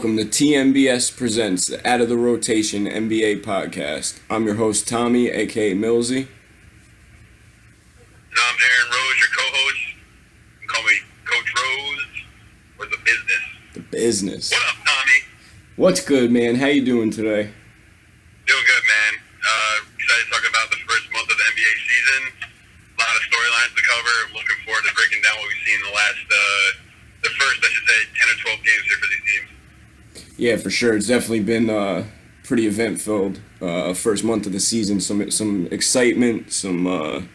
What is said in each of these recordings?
welcome to TNBS Presents the Out of the Rotation NBA Podcast. I'm your host, Tommy, a.k.a. Millsy. And I'm Aaron Rose, your co-host. You can call me Coach Rose or The Bizness. The Bizness. What up, Tommy? What's good, man? How you doing today? Doing good, man. Excited to talk about the first month of the NBA season. A lot of storylines to cover. I'm looking forward to breaking down what we've seen in the last, the first, 10 or 12 games here for these teams. Yeah, for sure. It's definitely been pretty event-filled first month of the season. Some excitement, some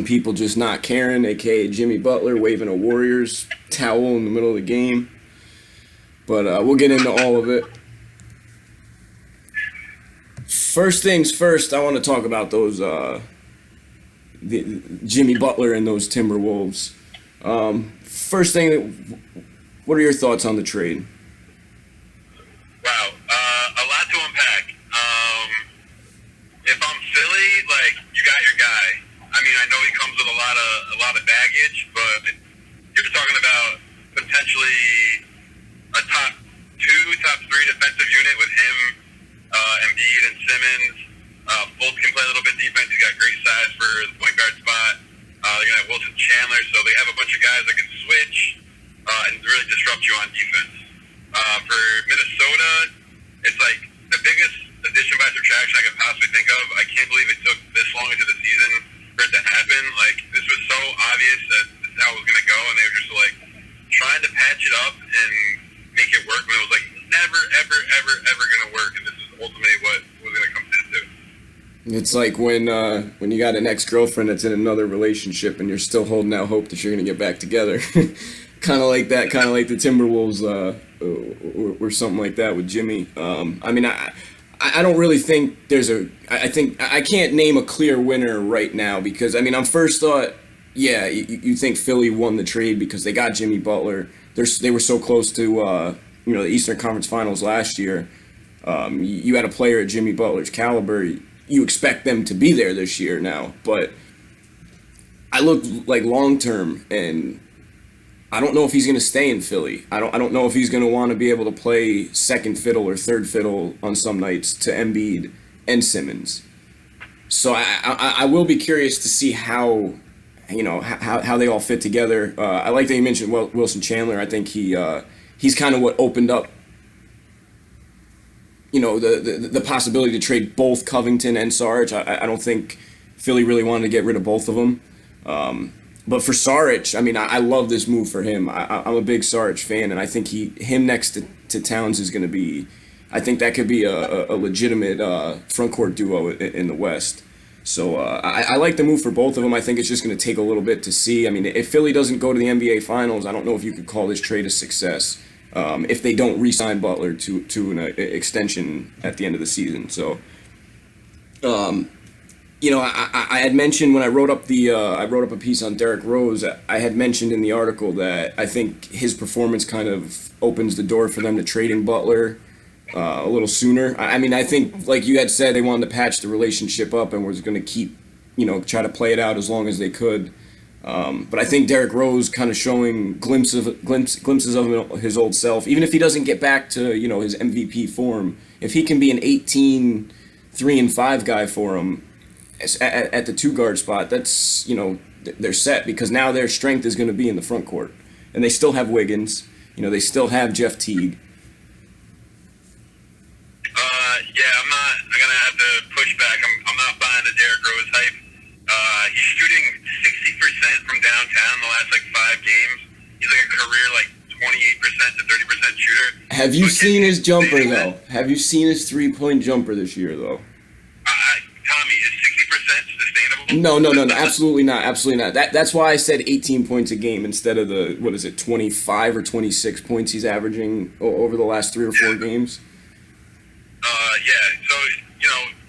people just not caring, a.k.a. Jimmy Butler waving a Warriors towel in the middle of the game. But we'll get into all of it. First things first, I want to talk about those the Jimmy Butler and those Timberwolves. First thing, what are your thoughts on the trade? Wow, a lot to unpack. If I'm Philly, you got your guy. I mean, I know he comes with a lot of baggage, but you're talking about potentially a top 2, top 3 defensive unit with him, Embiid and Simmons. Both can play a little bit defense. He's got great size for the point guard spot. They're gonna have Wilson Chandler, so they have a bunch of guys that can switch and really disrupt you on defense. For Minnesota, it's like the biggest addition by subtraction I could possibly think of. I can't believe it took this long into the season for it to happen. This was so obvious that this is how it was going to go, and they were just trying to patch it up and make it work, but it was never, ever, ever, ever going to work, and this is ultimately what was going to come to. It's like when you got an ex-girlfriend that's in another relationship and you're still holding out hope that you're going to get back together. Kind of like that, kind of like the Timberwolves or something like that with Jimmy. I mean, I don't really think I can't name a clear winner right now because, I mean, on first thought, yeah, you think Philly won the trade because they got Jimmy Butler. They were so close to the Eastern Conference Finals last year. You had a player at Jimmy Butler's caliber. You expect them to be there this year now, but I look long term, and I don't know if he's going to stay in Philly. I don't know if he's going to want to be able to play second fiddle or third fiddle on some nights to Embiid and Simmons. So I will be curious to see how they all fit together. I like that you mentioned Wilson Chandler. I think he's kind of what opened up the possibility to trade both Covington and Sarge. I don't think Philly really wanted to get rid of both of them. But for Sarge, I mean, I love this move for him. I'm a big Sarge fan, and I think him next to Towns is going to be, I think that could be a legitimate front court duo in the West. So I like the move for both of them. I think it's just going to take a little bit to see. I mean, if Philly doesn't go to the NBA Finals, I don't know if you could call this trade a success if they don't re-sign Butler to an extension at the end of the season. So, I had mentioned when I wrote up a piece on Derrick Rose. I had mentioned in the article that I think his performance kind of opens the door for them to trading Butler a little sooner. I mean, I think, like you had said, they wanted to patch the relationship up and was going to keep, try to play it out as long as they could. But I think Derrick Rose kind of showing glimpses of his old self, even if he doesn't get back to, his MVP form. If he can be an 18, 3-5 guy for him at the 2-guard spot, that's, they're set, because now their strength is going to be in the front court. And they still have Wiggins. They still have Jeff Teague. I'm going to have to push back. I'm not buying the Derrick Rose hype. He's shooting 60% from downtown the last 5 games. He's a career 28% to 30% shooter. Have you seen his jumper though? Have you seen his 3-point jumper this year though? Tommy, is 60% sustainable? No, absolutely not. That's why I said 18 points a game instead of the 25 or 26 points he's averaging over the last 3 or 4 games. So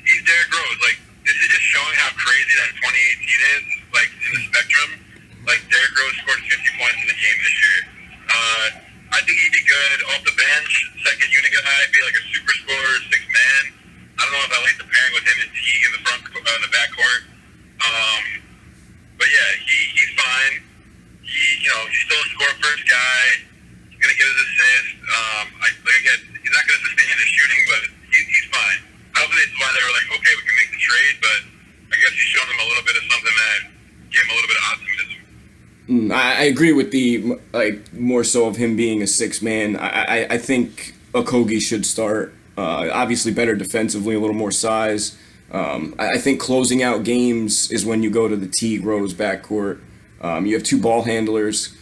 he's Derrick Rose. This is just showing how crazy that 2018 is, in the spectrum. Derrick Rose scored 50 points in the game this year. I think he'd be good off the bench, second unit guy, be a super scorer, 6-man. I don't know if I like the pairing with him and Teague in the backcourt. But yeah, he's fine. He's still a score first guy. He's gonna get his assist. trade, but I guess he's shown them a little bit of something that gave him a little bit of optimism. I agree with the more so of him being a six man. I think Okogie should start. Obviously better defensively, a little more size. I think closing out games is when you go to the Teague Rose backcourt. You have two ball handlers.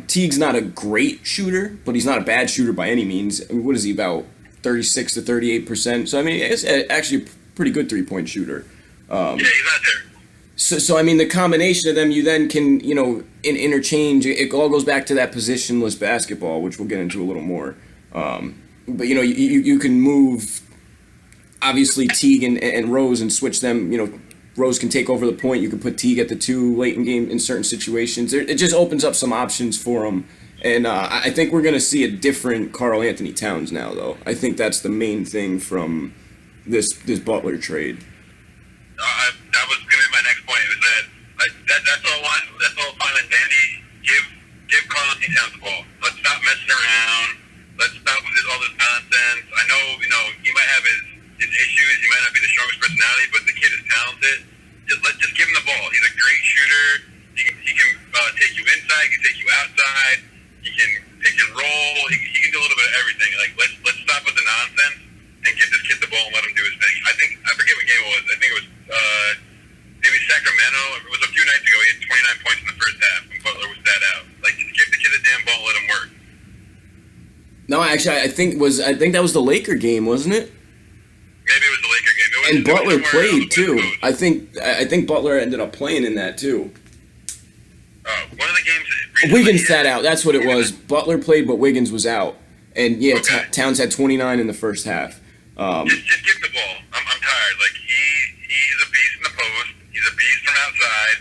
Teague's not a great shooter, but he's not a bad shooter by any means. I mean, what is he, about 36 to 38%? So I mean, it's actually a pretty good 3-point shooter. Yeah, he's not there. So I mean, the combination of them, you then can, interchange. It all goes back to that positionless basketball, which we'll get into a little more. But you can move, obviously, Teague and Rose and switch them. Rose can take over the point. You can put Teague at the 2 late in game in certain situations. It just opens up some options for him. And I think we're going to see a different Karl Anthony Towns now, though. I think that's the main thing from this Butler trade. That was going to be my next point. Was that's all fine and dandy. Give Karl Anthony Towns the ball. Let's stop messing around. Let's stop with all this nonsense. I know, he might have his issues. He might not be the strongest personality, but the kid is talented. Just give him the ball. He's a great shooter. He can take you inside. He can take you outside. He can pick and roll. He can do a little bit of everything. Let's stop with the nonsense and give this kid the ball and let him do his thing. I forget what game it was. I think it was maybe Sacramento. It was a few nights ago. He had 29 points in the first half when Butler was sat out. Just give the kid the damn ball and let him work. No, actually, I think that was the Laker game, wasn't it? Maybe it was the Laker game. And Butler played too. I think Butler ended up playing in that too. One of the games recently, Wiggins sat out. That's what it was. Butler played, but Wiggins was out. And yeah, Okay. Towns had 29 in the first half. Just give the ball. I'm tired. He's a beast in the post. He's a beast from outside.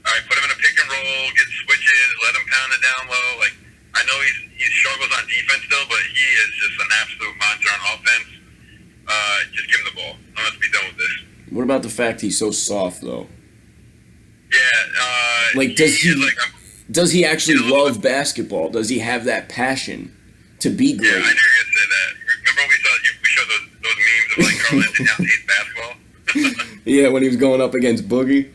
All right, put him in a pick and roll, get switches, let him pound it down low. I know he struggles on defense still, but he is just an absolute monster on offense. Just give him the ball. Let's be done with this. What about the fact he's so soft though? Yeah. Does he actually love basketball? Does he have that passion to be great? Yeah, I knew you were gonna say that. Remember we showed those memes of Karl Anthony Towns hates basketball. Yeah, when he was going up against Boogie.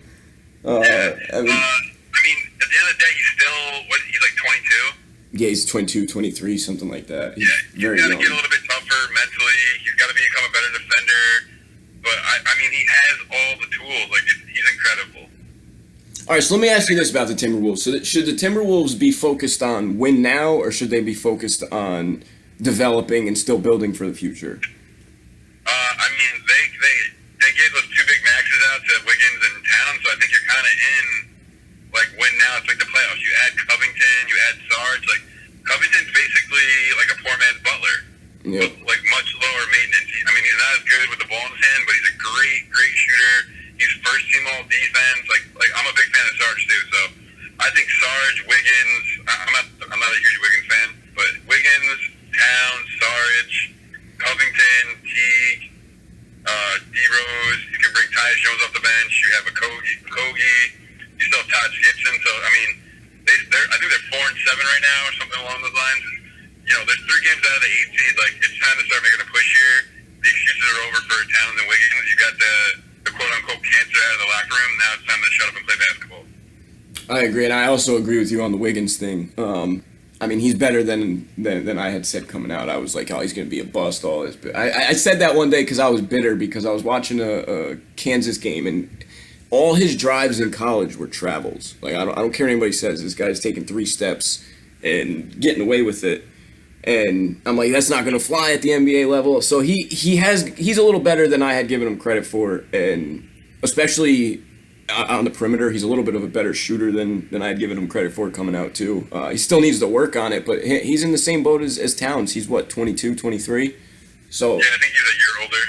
Yeah. I mean, at the end of the day, he's like 22. Yeah, he's 22, 23, something like that. He's He's very got to young. get a little bit tougher mentally. He's got to become a better defender. But I mean, he has all the tools. He's incredible. All right, so let me ask you this about the Timberwolves. So should the Timberwolves be focused on win now, or should they be focused on developing and still building for the future? I mean, they gave those 2 big maxes out to Wiggins and Towns, so I think you're kind of in win now. It's like the playoffs. You add Covington, you add Sarge. Covington's basically like a poor man's Butler, Yeah. but much lower maintenance. I mean, he's not as good with the ball in his hand, but he's a great shooter. He's first team all defense. I'm a big fan of Sarge too. So I think Sarge, Wiggins. I'm not a huge Wiggins fan, but Wiggins, Towns, Sarge, Covington, Teague, D Rose. You can bring Tyus Jones off the bench. You have a Kogi. You still have Todd Gibson. So I mean, I think they're 4-7 right now, or something along those lines. There's 3 games out of the 8 seed. It's time to start making a push here. The excuses are over for Towns and Wiggins. You got the quote-unquote cancer out of the locker room. Now it's time to shut up and play basketball. I agree, and I also agree with you on the Wiggins thing. I mean, he's better than I had said coming out. I was like, oh, he's going to be a bust, all this. But I said that one day because I was bitter because I was watching a Kansas game, and all his drives in college were travels. I don't care what anybody says. This guy's taking 3 steps and getting away with it. And I'm like, that's not going to fly at the NBA level. So he's a little better than I had given him credit for, and especially on the perimeter, he's a little bit of a better shooter than I had given him credit for coming out too. He still needs to work on it, but he's in the same boat as Towns. He's what, 22, 23? So Yeah, I think he's a year older.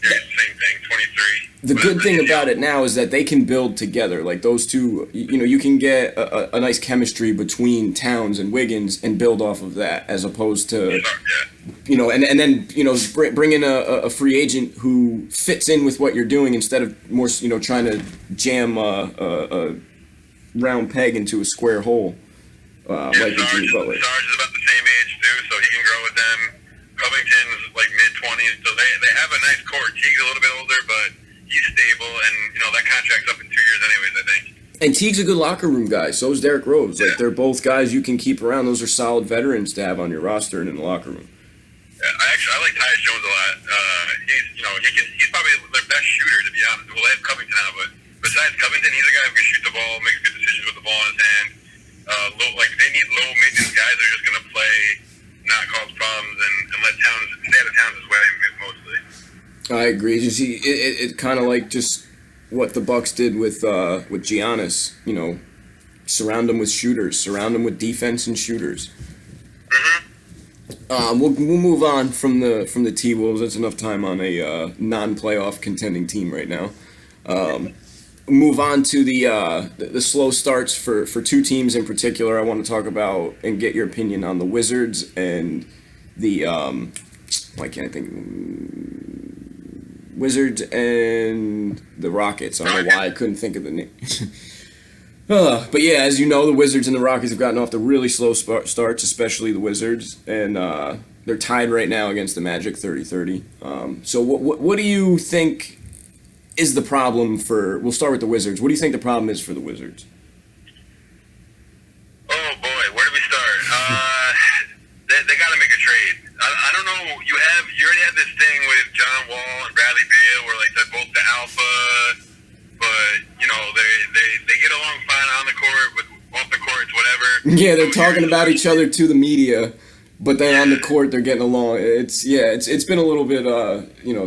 Yeah, same thing, 23. the good thing about it now is that they can build together. Those two, you can get a nice chemistry between Towns and Wiggins and build off of that, as opposed to, and then bring in a free agent who fits in with what you're doing instead of more, trying to jam a round peg into a square hole. Like Sarge is about the same age too, so he can grow with them. Covington's mid-20s, so they have a nice core. Teague's a little bit older, but he's stable. valuable, and that contract's up in 2 years anyways, I think. And Teague's a good locker room guy. So is Derrick Rose. Yeah. Like, they're both guys you can keep around. Those are solid veterans to have on your roster and in the locker room. Yeah, I like Tyus Jones a lot. He's probably their best shooter, to be honest. Well, they have Covington now, but besides Covington, he's a guy who can shoot the ball, makes good decisions with the ball in his hand. They need low maintenance guys that are just going to play, not cause problems, and let Towns stay out of Towns' way mostly. I agree. You see, it kind of like just what the Bucks did with Giannis. Surround him with shooters, surround him with defense and shooters. Mm-hmm. We'll move on from the T-Wolves. That's enough time on a non-playoff contending team right now. Move on to the slow starts for two teams in particular. I want to talk about and get your opinion on the Wizards and the why can't I think? Wizards and the Rockets. I don't know why I couldn't think of the name. But yeah, as you know, the Wizards and the Rockets have gotten off to really slow starts, especially the Wizards, and they're tied right now against the Magic 30-30. So what do you think is the problem for? We'll start with the Wizards. What do you think the problem is for the Wizards? Oh boy, where do we start? They got to make a trade. I don't know. You already have this thing with John Wall and Bradley Beal, where like they're both the alpha, but they get along fine on the court, but off the court it's whatever. Yeah, they're talking about each other to the media, but then on the court they're getting along. It's been a little bit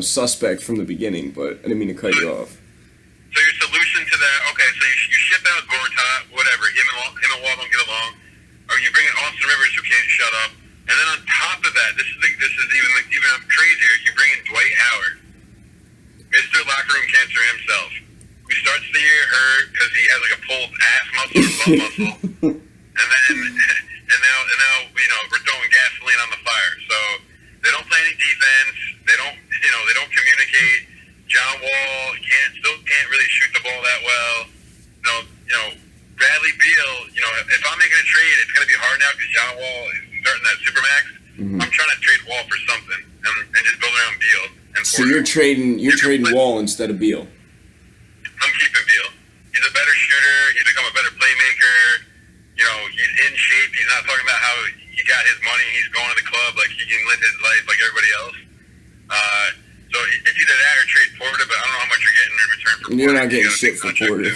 suspect from the beginning, but I didn't mean to cut you off. So your solution to that? Okay, so you ship out Gortat, whatever. Him and Wall don't get along, or you bring in Austin Rivers who can't shut up. And then on top of that, this is even crazier. You bring in Dwight Howard, Mr. Locker Room Cancer himself, who starts the year hurt because he has like a pulled ass muscle or butt muscle, and now we're throwing gasoline on the fire. So they don't play any defense. They don't communicate. John Wall still can't really shoot the ball that well. Bradley Beal. If I'm making a trade, it's going to be hard now because John Wall is starting that supermax. Mm-hmm. I'm trying to trade Wall for something and just build around Beal. So you're trading Wall instead of Beal. I'm keeping Beal. He's a better shooter. He's become a better playmaker. He's in shape. He's not talking about how he got his money. He's going to the club like he can live his life like everybody else. So it's either that or trade Porter, but I don't know how much you're getting in return for Porter. You're not getting shit for Porter.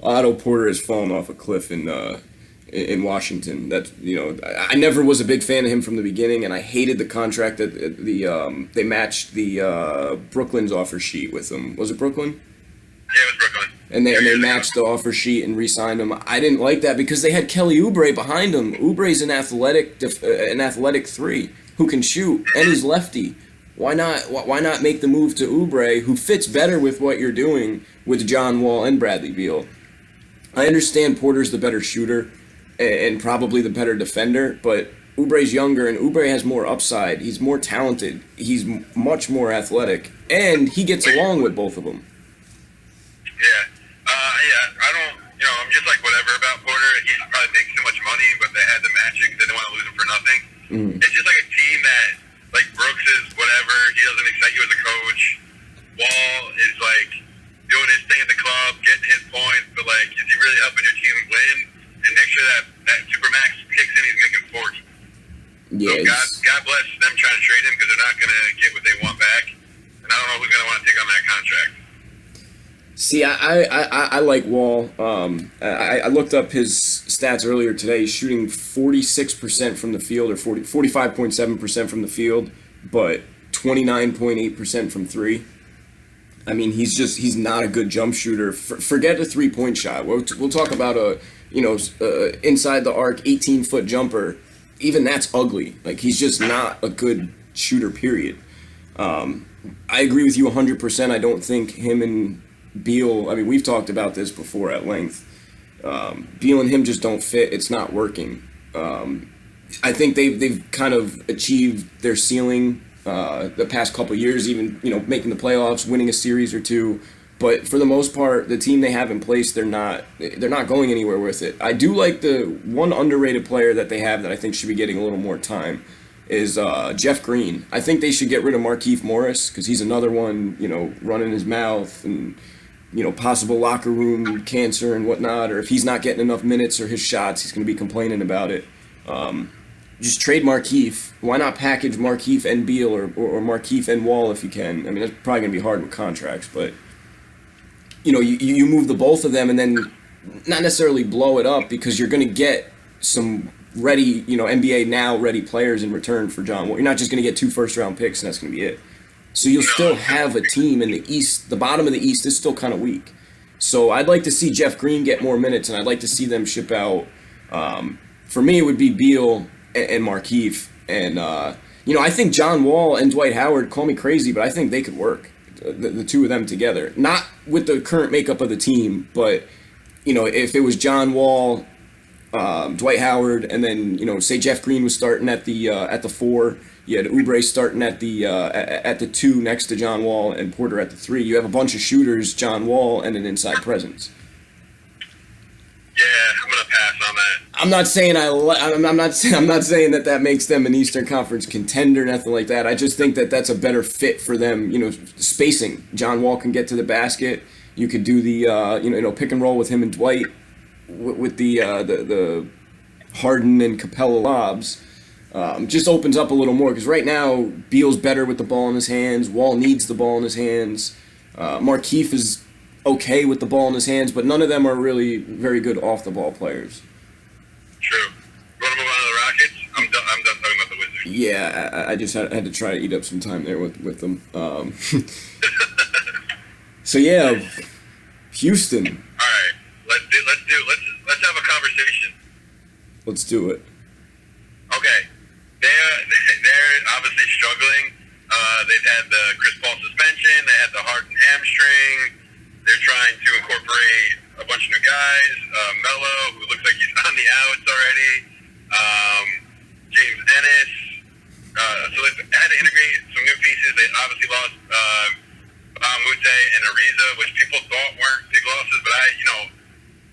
Otto Porter has fallen off a cliff in Washington. That I never was a big fan of him from the beginning, and I hated the contract that they matched the Brooklyn's offer sheet with him. Was it Brooklyn? Yeah, it was Brooklyn. And they matched the offer sheet and re-signed him. I didn't like that because they had Kelly Oubre behind him. Oubre's an athletic three who can shoot, and he's lefty. Why not make the move to Oubre, who fits better with what you're doing with John Wall and Bradley Beal? I understand Porter's the better shooter and probably the better defender, but Oubre's younger and Oubre has more upside. He's more talented. He's much more athletic, and he gets along with both of them. Yeah. I don't. I'm just like whatever about Porter. He probably makes too much money, but they had to match it because they didn't want to lose him for nothing. Mm. It's just like a team that, like Brooks is whatever. He doesn't excite you as a coach. Wall is like doing his thing at the club, getting his points, but like, is he really helping your team win? And next year that Supermax kicks in, he's making 40. Yeah. So God bless them trying to trade him because they're not going to get what they want back. And I don't know who's going to want to take on that contract. See, I like Wall. I looked up his stats earlier today. He's shooting 46% from the field, or 45.7% from the field, but 29.8% from three. I mean, he's not a good jump shooter. Forget a 3-point shot. We'll talk about a inside the arc 18-foot jumper. Even that's ugly. Like, he's just not a good shooter. Period. I agree with you 100%. I don't think him and Beal, I mean, we've talked about this before at length. Beal and him just don't fit. It's not working. I think they've kind of achieved their ceiling the past couple of years, even making the playoffs, winning a series or two. But for the most part, the team they have in place, they're not going anywhere with it. I do like the one underrated player that they have that I think should be getting a little more time is Jeff Green. I think they should get rid of Markieff Morris because he's another one, running his mouth and possible locker room cancer and whatnot, or if he's not getting enough minutes or his shots, he's going to be complaining about it. Just trade Markieff. Why not package Markieff and Beal or Markieff and Wall if you can? I mean, that's probably going to be hard with contracts, but you move the both of them and then not necessarily blow it up because you're going to get some ready, NBA now ready players in return for John Wall. You're not just going to get 2 first-round picks and that's going to be it. So you'll still have a team in the East. The bottom of the East is still kind of weak. So I'd like to see Jeff Green get more minutes, and I'd like to see them ship out. For me, it would be Beal and Markieff. And, I think John Wall and Dwight Howard, call me crazy, but I think they could work, the two of them together. Not with the current makeup of the team, but, if it was John Wall, Dwight Howard, and then, say Jeff Green was starting at the 4. You had Oubre starting at the 2 next to John Wall and Porter at the 3. You have a bunch of shooters, John Wall, and an inside presence. Yeah, I'm gonna pass on that. I'm not saying I'm not saying that makes them an Eastern Conference contender, nothing like that. I just think that that's a better fit for them. Spacing. John Wall can get to the basket. You could do the pick and roll with him and Dwight with the Harden and Capella lobs. Just opens up a little more because right now Beal's better with the ball in his hands. Wall needs the ball in his hands. Markieff is okay with the ball in his hands, but none of them are really very good off the ball players. True. You want to move on to the Rockets? I'm done talking about the Wizards. Yeah, I just had to try to eat up some time there with them. So yeah, Houston. All right, let's have a conversation. Let's do it. Okay, they're obviously struggling. They've had the Chris Paul suspension. They had the Harden hamstring. They're trying to incorporate a bunch of new guys. Melo, who looks like he's on the outs already. James Ennis. So they've had to integrate some new pieces. They obviously lost Mute and Ariza, which people thought weren't big losses. But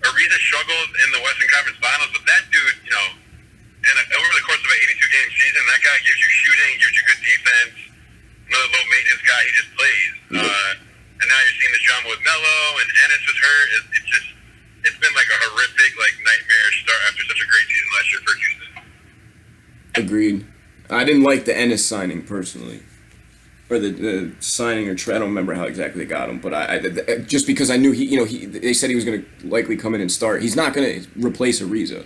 Ariza struggled in the Western Conference Finals, but that dude, and over the course of an 82-game season, that guy gives you shooting, gives you good defense. Another low-maintenance guy, he just plays. And now you're seeing this drama with Melo, and Ennis was hurt. It's been like a horrific, nightmare start after such a great season last year for Houston. Agreed. I didn't like the Ennis signing personally, or the signing or trade. I don't remember how exactly they got him, but I just because I knew they said he was going to likely come in and start. He's not going to replace Ariza.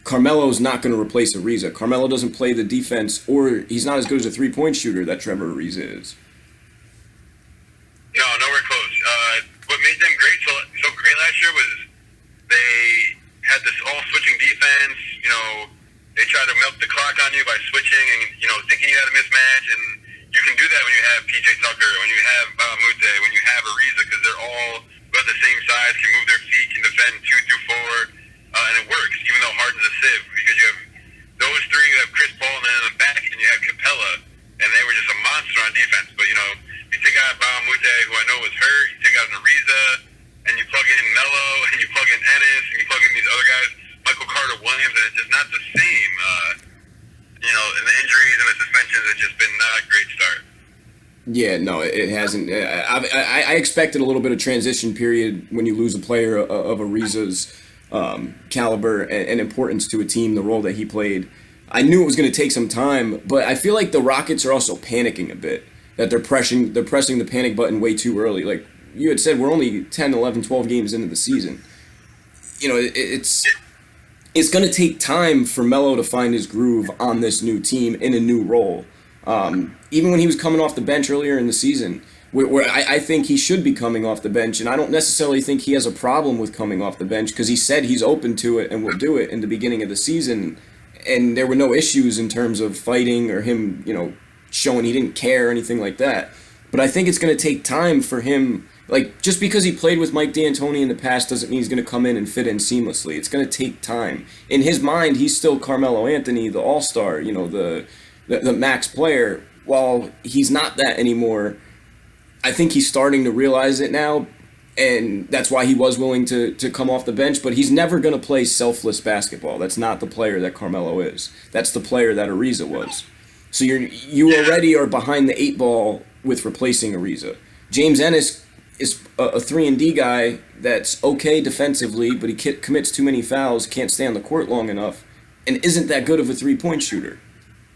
Carmelo's not going to replace Ariza. Carmelo doesn't play the defense, or he's not as good as a three-point shooter that Trevor Ariza is. No, nowhere close. What made them so great last year was they had this all-switching defense. They tried to milk the clock on you by switching and thinking you had a mismatch, and you can do that when you have PJ Tucker, when you have Mute, when you have Ariza, because they're all about the same size, can move their feet, can defend 2 through 4. And it works, even though Harden's a sieve, because you have those 3, you have Chris Paul, and then in the back, and you have Capella, and they were just a monster on defense. But, you take out Mute, who I know was hurt, you take out Ariza, and you plug in Melo, and you plug in Ennis, and you plug in these other guys, Michael Carter-Williams, and it's just not the same. And the injuries and the suspensions, it's just been not a great start. Yeah, no, it hasn't. I expected a little bit of transition period when you lose a player of Ariza's caliber and importance to a team, the role that he played. I knew it was going to take some time, but I feel like the Rockets are also panicking a bit, that they're pressing the panic button way too early. Like you had said, we're only 10, 11, 12 games into the season. It's going to take time for Melo to find his groove on this new team in a new role. Even when he was coming off the bench earlier in the season, where I think he should be coming off the bench, and I don't necessarily think he has a problem with coming off the bench because he said he's open to it and will do it in the beginning of the season, and there were no issues in terms of fighting or him, showing he didn't care or anything like that. But I think it's going to take time for him. Like, just because he played with Mike D'Antoni in the past doesn't mean he's going to come in and fit in seamlessly. It's going to take time. In his mind, he's still Carmelo Anthony, the all-star, the max player. While he's not that anymore, I think he's starting to realize it now, and that's why he was willing to come off the bench. But he's never going to play selfless basketball. That's not the player that Carmelo is. That's the player that Ariza was. So you already are behind the 8 ball with replacing Ariza. James Ennis is a 3-and-D guy that's okay defensively, but he commits too many fouls, can't stay on the court long enough, and isn't that good of a 3-point shooter.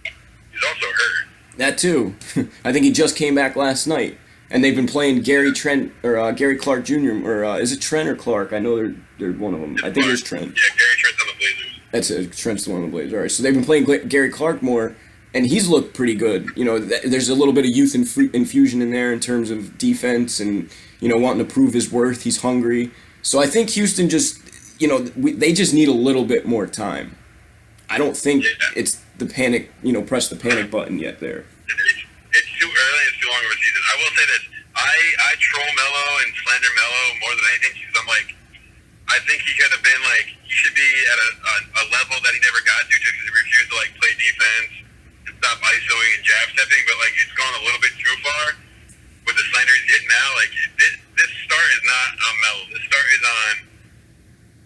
He's also hurt. That too. I think he just came back last night, and they've been playing Gary Clark Jr. or is it Trent or Clark? I know they're one of them. I think it's Trent. Yeah, Gary Trent's on the Blazers. That's it. Trent's the one on the Blazers. All right, so they've been playing Gary Clark more, and he's looked pretty good. You know, there's a little bit of youth infusion in there in terms of defense and, you know, wanting to prove his worth. He's hungry. So I think Houston just, you know, they just need a little bit more time. I don't think it's the panic, you know, press the panic button yet there. It's too early. It's too long of a season. I will say this. I troll Melo and slander Melo more than anything because I'm like, I think he could have been like, he should be at a level that he never got to just because he refused to like play defense and stop ISOing and jab stepping, but like it's gone a little bit too far with the slander he's getting now. Like this start is not on Melo. This start is on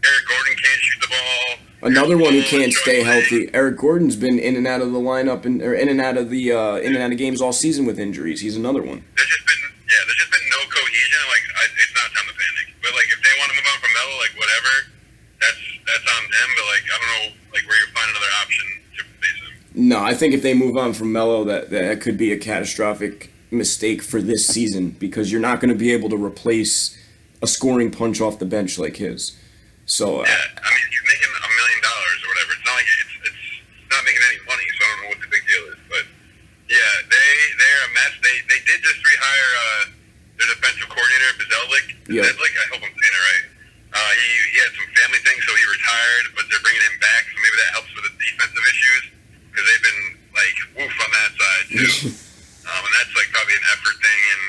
Eric Gordon can't shoot the ball. Another one who can't stay healthy. Eric Gordon's been in and out of the lineup or in and out of games all season with injuries. He's another one. There's just been no cohesion. Like it's not time to panic. But like if they want to move on from Melo, like whatever, that's on them. But like I don't know, like where you find another option to replace him. No, I think if they move on from Melo, that could be a catastrophic mistake for this season because you're not going to be able to replace a scoring punch off the bench like his. So yeah, I mean he's making $1 million or whatever. It's not like it's not making any money, so I don't know what the big deal is. But yeah, they're a mess. They did just rehire their defensive coordinator, Bizness. Yeah. I hope I'm saying it right. He had some family things, so he retired, but they're bringing him back, so maybe that helps with the defensive issues because they've been like woof on that side too. And that's like probably an effort thing and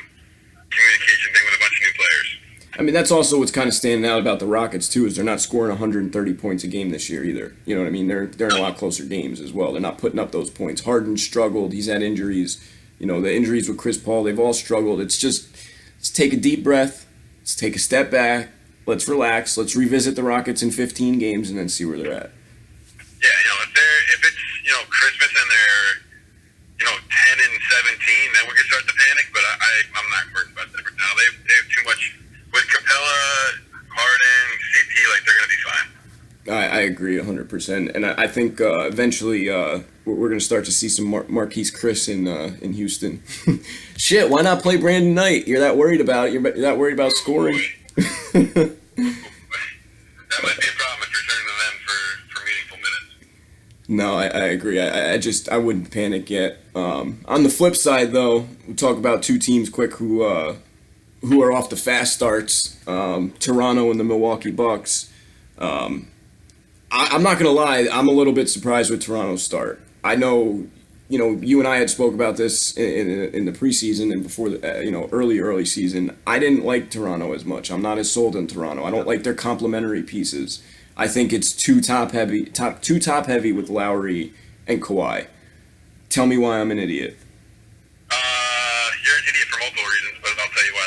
communication thing with a bunch of new players. I mean, that's also what's kind of standing out about the Rockets, too, is they're not scoring 130 points a game this year either. You know what I mean? They're in a lot closer games as well. They're not putting up those points. Harden struggled. He's had injuries. You know, the injuries with Chris Paul, they've all struggled. It's just, let's take a deep breath. Let's take a step back. Let's relax. Let's revisit the Rockets in 15 games and then see where they're at. Yeah, you know, if it's, you know, Christmas and they're, you know, 10 and 17, then we can start to panic, but I'm not worried about that right now. They have too much. With Capella, Harden, CP, like they're going to be fine. I agree 100%. And I think eventually we're going to start to see some Marquise Chris in Houston. Shit, why not play Brandon Knight? You're that worried about it? You're that worried about scoring? That might be a problem if you're turning to them for meaningful minutes. No, I agree. I wouldn't panic yet. On the flip side, though, we'll talk about two teams quick who are off the fast starts, Toronto and the Milwaukee Bucks. I'm not going to lie, I'm a little bit surprised with Toronto's start. I know, you know, you and I had spoke about this in the preseason and before the, early season. I didn't like Toronto as much. I'm not as sold on Toronto. I don't like their complementary pieces. I think it's too top heavy with Lowry and Kawhi. Tell me why I'm an idiot. You're an idiot for multiple reasons, but I'll tell you why.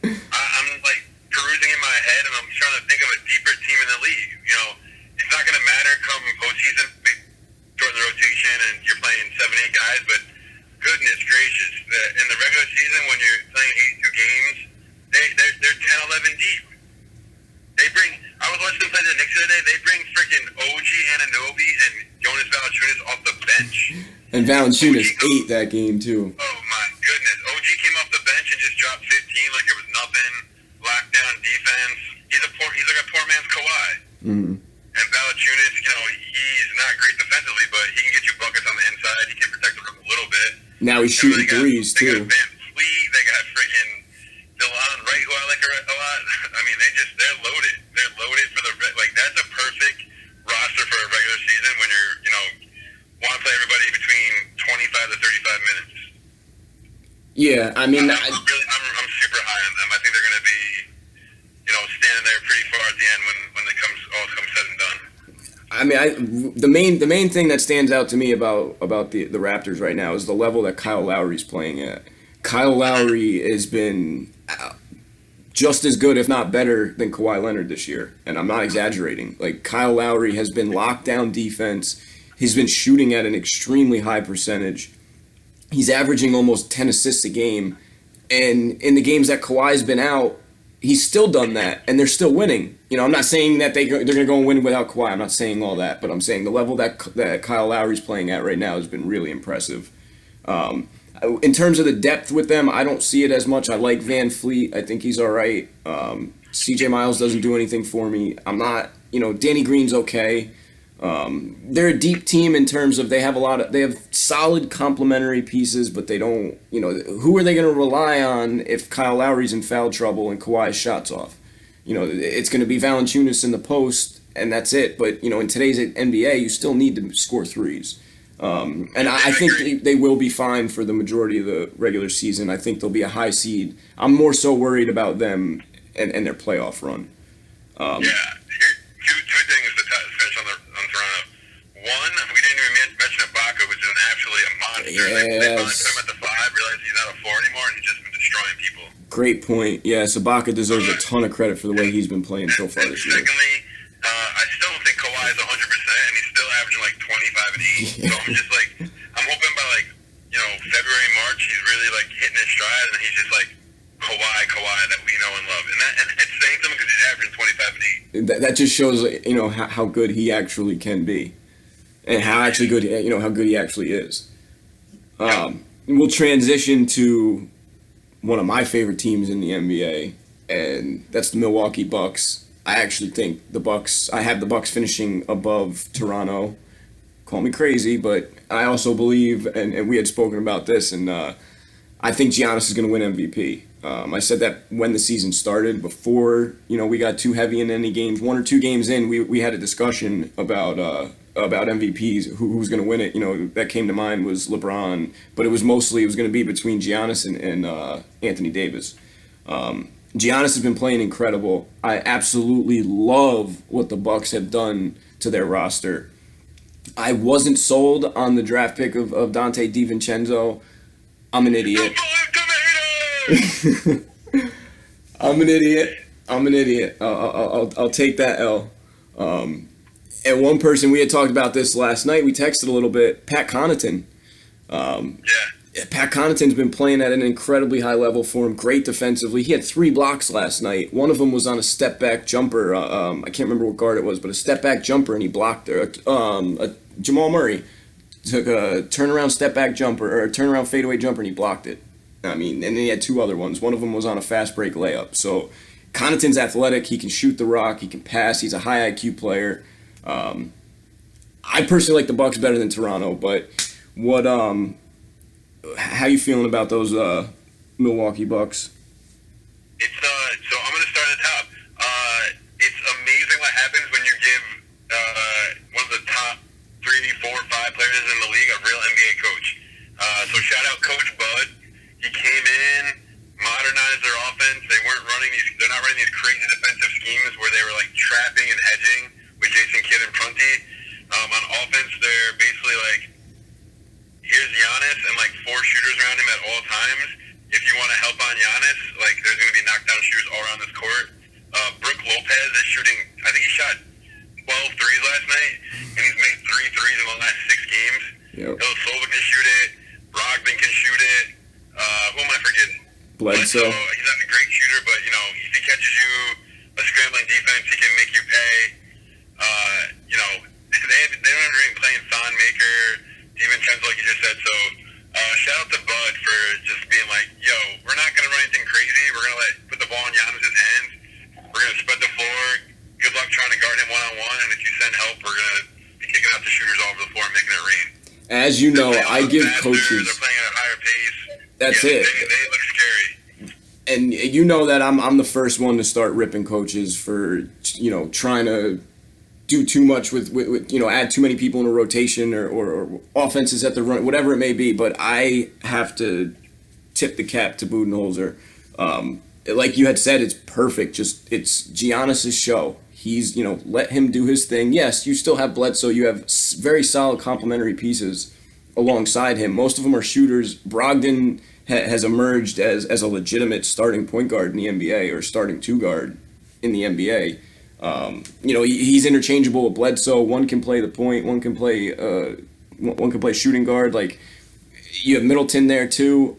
I'm like perusing in my head, and I'm trying to think of a deeper team in the league. You know, it's not going to matter come postseason, shorten the rotation, and you're playing 7-8 guys. But goodness gracious, in the regular season when you're playing 82 games, they're 10, 11 deep. I was watching them play the Knicks the other day. They bring freaking OG Anunoby and Jonas Valanciunas off the bench. And Valanciunas ate that game too. Oh my goodness! OG came off the bench and just dropped 15 like it was nothing. Lockdown defense. He's like a poor man's Kawhi. Mm-hmm. And Valanciunas, you know, he's not great defensively, but he can get you buckets on the inside. He can protect the rim a little bit. Now he's shooting threes too. They got Van Fleet. They got freaking DeLon Wright, who I like a lot. I mean, they're loaded. They're loaded for that's a perfect roster for a regular season when you're, you know, want to play everybody between 25 to 35 minutes. Yeah, I mean, I'm super high on them. I think they're going to be, you know, standing there pretty far at the end when it all comes said and done. I mean, the main thing that stands out to me about the Raptors right now is the level that Kyle Lowry's playing at. Kyle Lowry has been just as good, if not better, than Kawhi Leonard this year, and I'm not exaggerating. Like, Kyle Lowry has been lockdown defense. He's been shooting at an extremely high percentage. He's averaging almost 10 assists a game. And in the games that Kawhi's been out, he's still done that, and they're still winning. I'm not saying that they're going to go and win without Kawhi. I'm not saying all that, but I'm saying the level that Kyle Lowry's playing at right now has been really impressive. In terms of the depth with them, I don't see it as much. I like Van Fleet. I think he's all right. CJ Miles doesn't do anything for me. I'm not, Danny Green's okay. They're a deep team in terms of they have solid complementary pieces, but they don't, who are they going to rely on if Kyle Lowry's in foul trouble and Kawhi's shots off? It's going to be Valanciunas in the post, and that's it. But, in today's NBA, you still need to score threes. And I think they will be fine for the majority of the regular season. I think they'll be a high seed. I'm more so worried about them and their playoff run. Two things to finish on Toronto. One, we didn't even mention Ibaka, which is absolutely a monster. Yes. They finally put him at the 5, realized he's not a 4 anymore, and he's just been destroying people. Great point. Yes, Ibaka deserves a ton of credit for the way he's been playing so far this year. Secondly, I still don't think Kawhi is 100%, and he's still averaging like 25 and 8. So I'm just like, I'm hoping by February, March, he's really like hitting his stride, and he's just like Kawhi that we know and love. And it's saying something because he's averaging 25 and 8. That just shows, how good he actually can be, and how good he actually is. We'll transition to one of my favorite teams in the NBA, and that's the Milwaukee Bucks. I actually think I have the Bucks finishing above Toronto. Call me crazy, but I also believe, and we had spoken about this, and I think Giannis is going to win MVP. I said that when the season started, before we got too heavy in any games. 1 or 2 games in, we had a discussion about MVPs, who's going to win it. That came to mind was LeBron, but it was going to be between Giannis and Anthony Davis. Giannis has been playing incredible. I absolutely love what the Bucks have done to their roster. I wasn't sold on the draft pick of Dante DiVincenzo. I'm an idiot. I'm an idiot. I'll take that L. And one person, we had talked about this last night. We texted a little bit. Pat Connaughton. Pat Connaughton's been playing at an incredibly high level for him. Great defensively. He had 3 blocks last night. One of them was on a step back jumper. I can't remember what guard it was, but a step back jumper, and he blocked it. Jamal Murray took a turnaround step back jumper, or a turnaround fadeaway jumper, and he blocked it. And then he had 2 other ones. One of them was on a fast break layup. So Connaughton's athletic. He can shoot the rock. He can pass. He's a high IQ player. I personally like the Bucks better than Toronto, but how you feeling about those Milwaukee Bucks? So I'm going to start at the top. It's amazing what happens when you give one of the top 3, 4, 5 players in the league a real NBA coach. So shout out Coach Bud. He came in, modernized their offense. They're not running these crazy defensive schemes where they were like trapping and hedging with Jason Kidd and Prunty. On offense, they're basically like, here's Giannis and like 4 shooters around him at all times. If you want to help on Giannis, like there's going to be knockdown shooters all around this court. Brook Lopez is shooting, I think he shot 12 threes last night, and he's made 3 threes in the last 6 games. Yep. Ilyasova can shoot it. Brogdon can shoot it. Who am I forgetting? Bledsoe. He's not a great shooter, but if he catches you a scrambling defense, he can make you pay. They don't even playing Thon Maker, DiVincenzo, like you just said. So shout out to Bud for just being like, yo, we're not gonna run anything crazy. We're gonna put the ball in Giannis's hands. We're gonna spread the floor. Good luck trying to guard him 1-on-1, and if you send help, we're gonna be kicking out the shooters all over the floor and making it rain. As you know, I give coaches. They're playing at a higher pace. That's it. They look scary. And you know that I'm the first one to start ripping coaches for trying to do too much with add too many people in a rotation or offenses at the run, whatever it may be. But I have to tip the cap to Budenholzer. Like you had said, it's perfect. It's Giannis's show. He's let him do his thing. Yes, you still have Bledsoe. You have very solid complementary pieces alongside him. Most of them are shooters. Brogdon has emerged as a legitimate starting point guard in the NBA, or starting 2 guard in the NBA. He's interchangeable with Bledsoe. One can play the point. One can play shooting guard. Like, You have Middleton there too.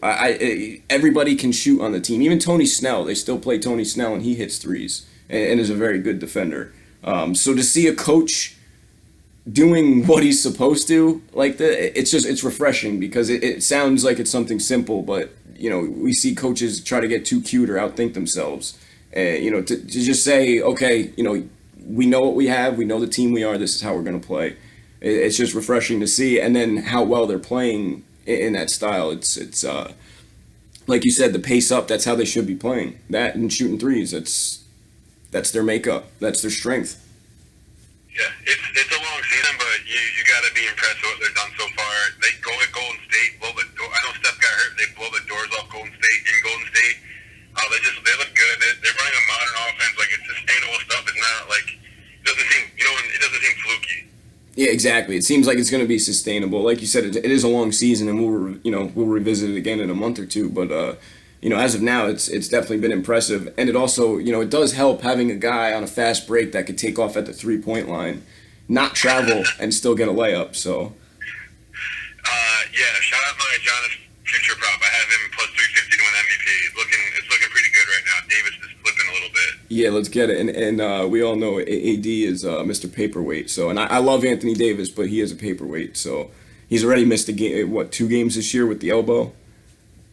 Everybody can shoot on the team. Even Tony Snell, they still play Tony Snell, and he hits threes and is a very good defender. So to see a coach doing what he's supposed to like that, it's refreshing because it sounds like it's something simple, but we see coaches try to get too cute or outthink themselves. To just say, okay, we know what we have, we know the team we are, this is how we're going to play. It's just refreshing to see, and then how well they're playing in that style. It's like you said, the pace up. That's how they should be playing. That and shooting threes. That's their makeup. That's their strength. Yeah, it's a long season, but you got to be impressed with what they've done so far. They go to Golden State, blow the door. I know Steph got hurt. They blow the doors off Golden State in Golden State. They look good. They're running a modern offense. Like, it's sustainable stuff. It's not like it doesn't seem fluky. Yeah, exactly. It seems like it's going to be sustainable. Like you said, it is a long season, and we'll revisit it again in a month or two. But as of now, it's definitely been impressive, and it also it does help having a guy on a fast break that could take off at the 3-point line, not travel, and still get a layup. So. Shout out my Giannis future prop. I have him plus 350 to win MVP. It's looking pretty good right now. Davis is flipping a little bit. Yeah, let's get it. And we all know AD is Mr. Paperweight. So, and I love Anthony Davis, but he is a paperweight. So he's already missed a game. 2 games this year with the elbow?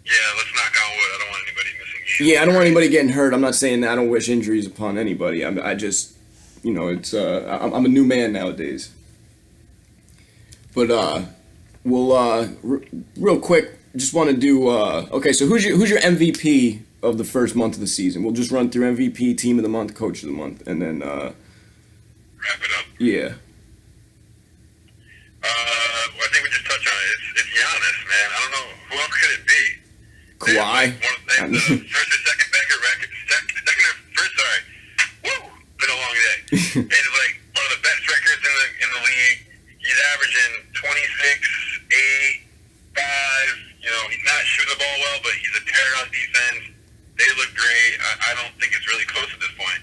Yeah, let's knock on wood. I don't want anybody missing games. Yeah, I don't want anybody getting hurt. I'm not saying that. I don't wish injuries upon anybody. I just, it's I'm a new man nowadays. But real quick, just want to do okay. So who's your MVP of the first month of the season? We'll just run through MVP, Team of the Month, Coach of the Month, and then wrap it up. Yeah. I think we just touched on it. It's Giannis, man. I don't know who else could it be. Kawhi. The first or second record. Sorry. Woo! Been a long day. It's like one of the best records in the league. He's averaging 26, 8, 5. He's not shooting the ball well, but he's a terror on defense. They look great. I don't think it's really close at this point.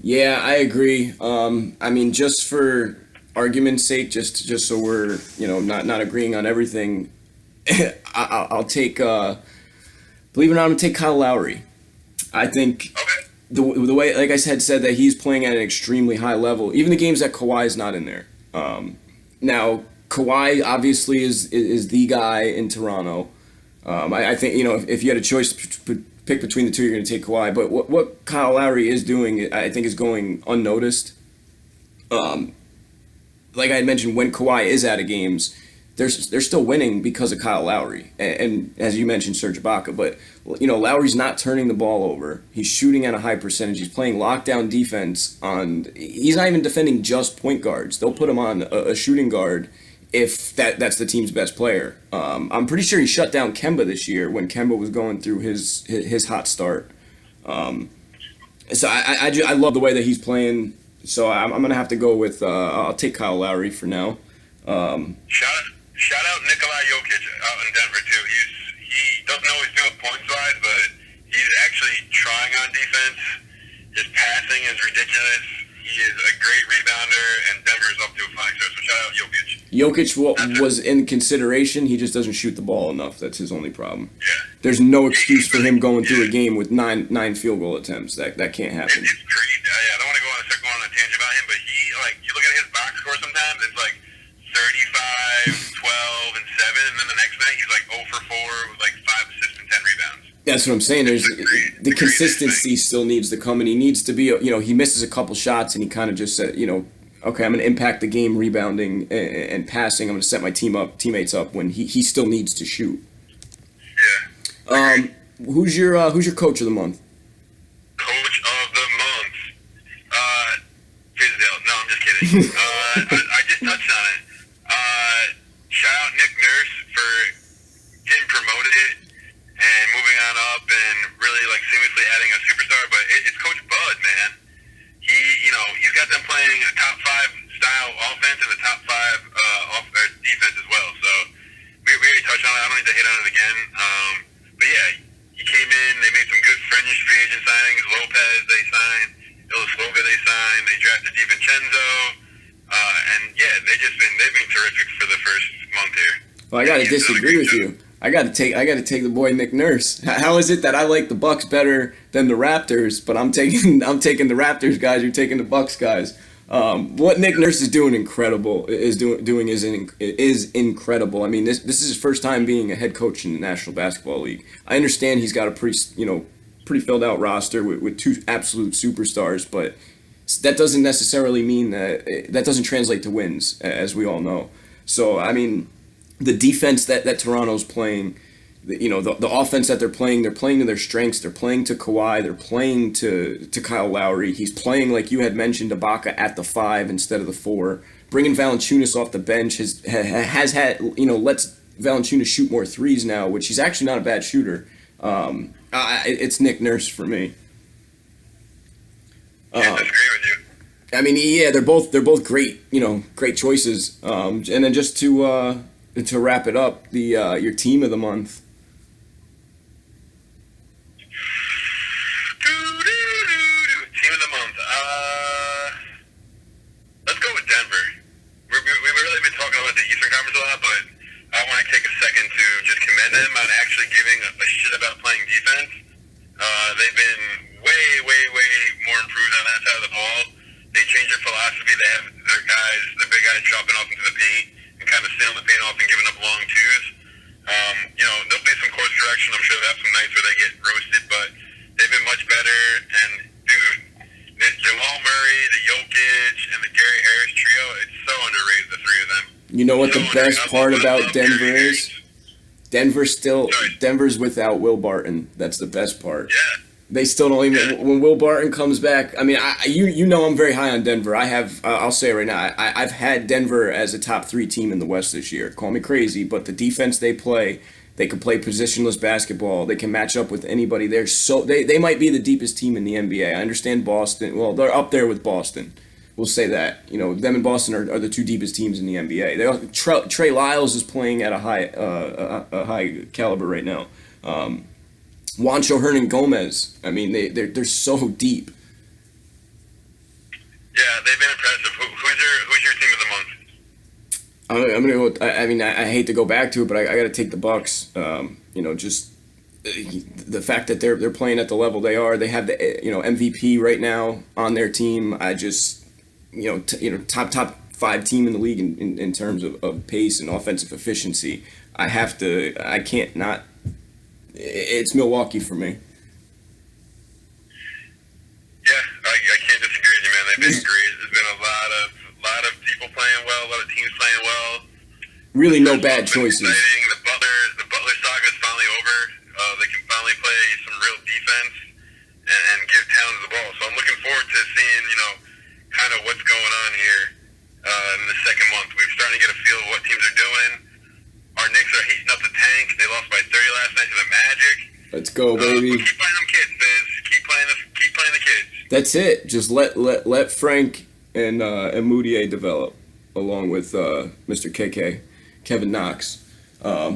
Yeah, I agree. Just for argument's sake, just so we're not agreeing on everything, I'll take. Believe it or not, I'm gonna take Kyle Lowry. I think Okay. the way, like I said that he's playing at an extremely high level. Even the games that Kawhi is not in there. Now Kawhi obviously is the guy in Toronto. I think if you had a choice to pick between the two, you're going to take Kawhi. But what Kyle Lowry is doing, I think, is going unnoticed. Like I had mentioned, when Kawhi is out of games, they're still winning because of Kyle Lowry, and as you mentioned, Serge Ibaka. But Lowry's not turning the ball over. He's shooting at a high percentage. He's playing lockdown defense on. He's not even defending just point guards. They'll put him on a shooting guard if that's the team's best player. I'm pretty sure he shut down Kemba this year when Kemba was going through his hot start. So I love the way that he's playing. So I'm gonna have to go with I'll take Kyle Lowry for now. Shout out Nikolai Jokic out in Denver too. He doesn't always do it points wise, but he's actually trying on defense. His passing is ridiculous. He is a great rebounder, and Denver's up to a flying start. So shout out Jokic. Jokic was in consideration. He just doesn't shoot the ball enough. That's his only problem. Yeah. There's no excuse for him going through a game with nine field goal attempts. That can't happen. It's crazy. I don't want to go on a tangent about him, but you look at his box score sometimes. It's like 35, 12, and 7, and then the next night he's like 0 for 4 with like 5 assists and 10 rebounds. That's what I'm saying. The consistency still needs to come, and he needs to be. He misses a couple shots, and he kind of just said, okay, I'm going to impact the game rebounding and passing. I'm going to set my teammates up when he still needs to shoot. Yeah. Who's your coach of the month? Coach of the month. Fizdale. No, I'm just kidding. I just touched on it. Shout out Nick Nurse for getting promoted and moving on up and really like seamlessly adding a superstar. But it's Coach Bud, man. He's got them playing a top 5 style offense and a top 5 defense as well. So we already touched on it. I don't need to hit on it again. But yeah, he came in. They made some good fringe free agent signings. Lopez they signed. Ilyasova they signed. They drafted DiVincenzo. And yeah, they've been terrific for the first month here. Well, I got to disagree with you. I got to take the boy Nick Nurse. How is it that I like the Bucks better than the Raptors, but I'm taking the Raptors guys, you're taking the Bucks guys? What Nick Nurse is doing is incredible. I mean, this is his first time being a head coach in the National Basketball League. I understand he's got a pretty filled out roster with two absolute superstars, but that doesn't necessarily mean that doesn't translate to wins, as we all know. So I mean, the defense that Toronto's playing, the offense that they're playing to their strengths. They're playing to Kawhi. They're playing to Kyle Lowry. He's playing, like you had mentioned, Ibaka at the 5 instead of the 4. Bringing Valanciunas off the bench has had, lets Valanciunas shoot more threes now, which he's actually not a bad shooter. It's Nick Nurse for me. I disagree with you. I mean, yeah, they're both great, great choices. And then just to wrap it up, your team of the month. Team of the month. Let's go with Denver. We've really been talking about the Eastern Conference a lot, but I want to take a second to just commend them on actually giving a shit about playing defense. They've been way more improved on that side of the ball. They changed their philosophy. They have the big guys dropping off into the paint and kind of sealing the paint off and giving up long twos. There'll be some course correction. I'm sure they'll have some nights where they get roasted, but they've been much better. And dude, Jamal Murray, the Jokic, and the Gary Harris trio, it's so underrated, the three of them. You know what the best part about Denver is? Denver's without Will Barton. That's the best part. Yeah. They still don't even. When Will Barton comes back, I mean, I'm very high on Denver. I'll say it right now. I've had Denver as a top 3 team in the West this year. Call me crazy, but the defense they play, they can play positionless basketball. They can match up with anybody. They might be the deepest team in the NBA. I understand Boston. Well, they're up there with Boston. We'll say that. Them and Boston are the 2 deepest teams in the NBA. Trey Lyles is playing at a high caliber right now. Juancho Hernan-Gomez. I mean, they're so deep. Yeah, they've been impressive. Who's your team of the month? I'm gonna go. I mean, I hate to go back to it, but I got to take the Bucks. Just the fact that they're playing at the level they are. They have the MVP right now on their team. I just top 5 team in the league in terms of pace and offensive efficiency. I can't not. It's Milwaukee for me. Yeah, I can't disagree with you, man. They've been great. There's been a lot of people playing well, a lot of teams playing well. Really, no bad choices. Exciting. The Butler saga is finally over. They can finally play some real defense and give Towns the ball. So I'm looking forward to seeing, kind of what's going on here in the second month. We're starting to get a feel of what teams are doing. Our Knicks are heating up the tank. They lost by 30 last night to the Magic. Let's go, baby. Keep playing them kids, Biz. Keep playing the kids. That's it. Just let Frank and Moutier develop, along with Mr. KK, Kevin Knox.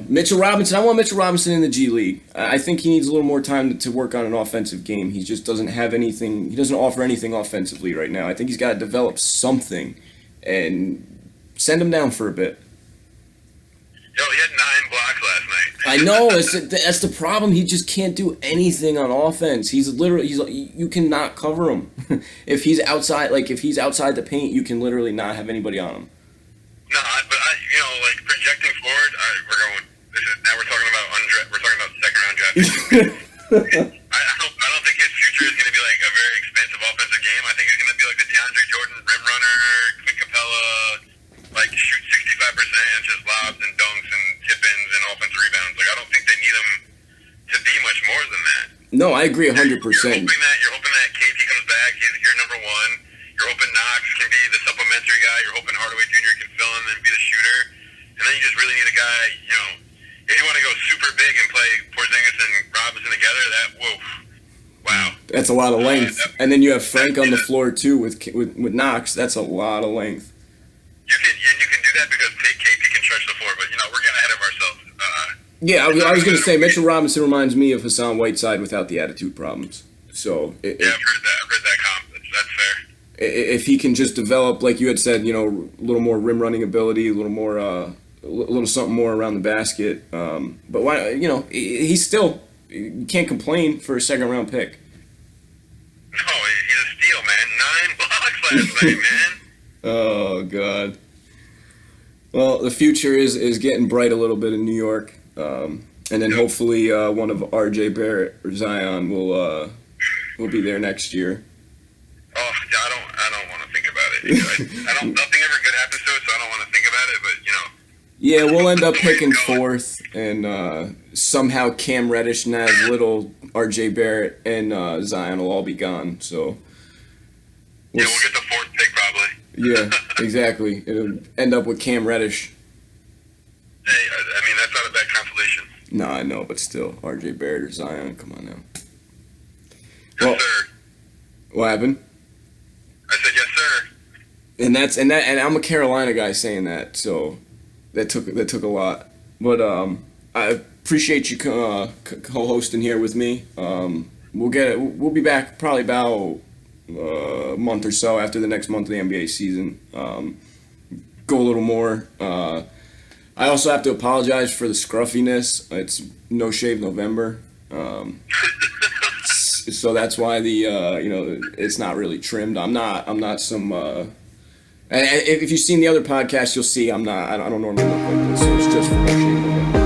Mitchell Robinson. I want Mitchell Robinson in the G League. I think he needs a little more time to work on an offensive game. He just doesn't have anything. He doesn't offer anything offensively right now. I think he's got to develop something and send him down for a bit. Yo, he had 9 blocks last night. I know that's the problem. He just can't do anything on offense. He's you cannot cover him. If he's outside the paint, you can literally not have anybody on him. No, but projecting forward, we're talking about second round draft picks. I don't think his future is going to be like a very expensive offensive game. I think it's going to be like the DeAndre Jordan rim runner, Clint Capella, like shoot 65% and just lobs and dunks and tip-ins and offensive rebounds. Like I don't think they need him to be much more than that. No, I agree 100%. You're hoping that KP comes back. You're number one. You're hoping Knox can be the supplementary guy. You're hoping Hardaway Jr. can fill in and be the shooter. And then you just really need a guy, if you want to go super big and play Porzingis and Robinson together, wow. That's a lot of length. And then you have Frank on the floor too with Knox. That's a lot of length. You can do that because KP can stretch the floor, but we're getting ahead of ourselves. Yeah, I was going to say Mitchell Robinson reminds me of Hassan Whiteside without the attitude problems. So I've heard that comp. That's fair. If he can just develop, like you had said, a little more rim running ability, a little more little something more around the basket. But why? He's still, you can't complain for a second round pick. No, he's a steal, man. 9 blocks last night, man. Oh God. Well, the future is getting bright a little bit in New York, and then hopefully one of R.J. Barrett or Zion will be there next year. Oh, I don't want to think about it. Nothing ever good happens to it, so I don't want to think about it. But Yeah, we'll end up picking fourth, and somehow Cam Reddish, Naz Little, R.J. Barrett, and Zion will all be gone. So we'll get the 4th pick probably. Yeah, exactly. It'll end up with Cam Reddish. Hey, I mean, that's not a bad consolation. No, I know, but still, R.J. Barrett or Zion, come on now. Yes, sir. What happened? I said yes, sir. And I'm a Carolina guy saying that, so that took a lot. But I appreciate you co-hosting here with me. We'll be back probably about a month or so after the next month of the NBA season. Go a little more. I also have to apologize for the scruffiness. It's No Shave November. So that's why it's not really trimmed. I'm not some. If you've seen the other podcast, you'll see I don't normally look like this. So it's just for No Shave November.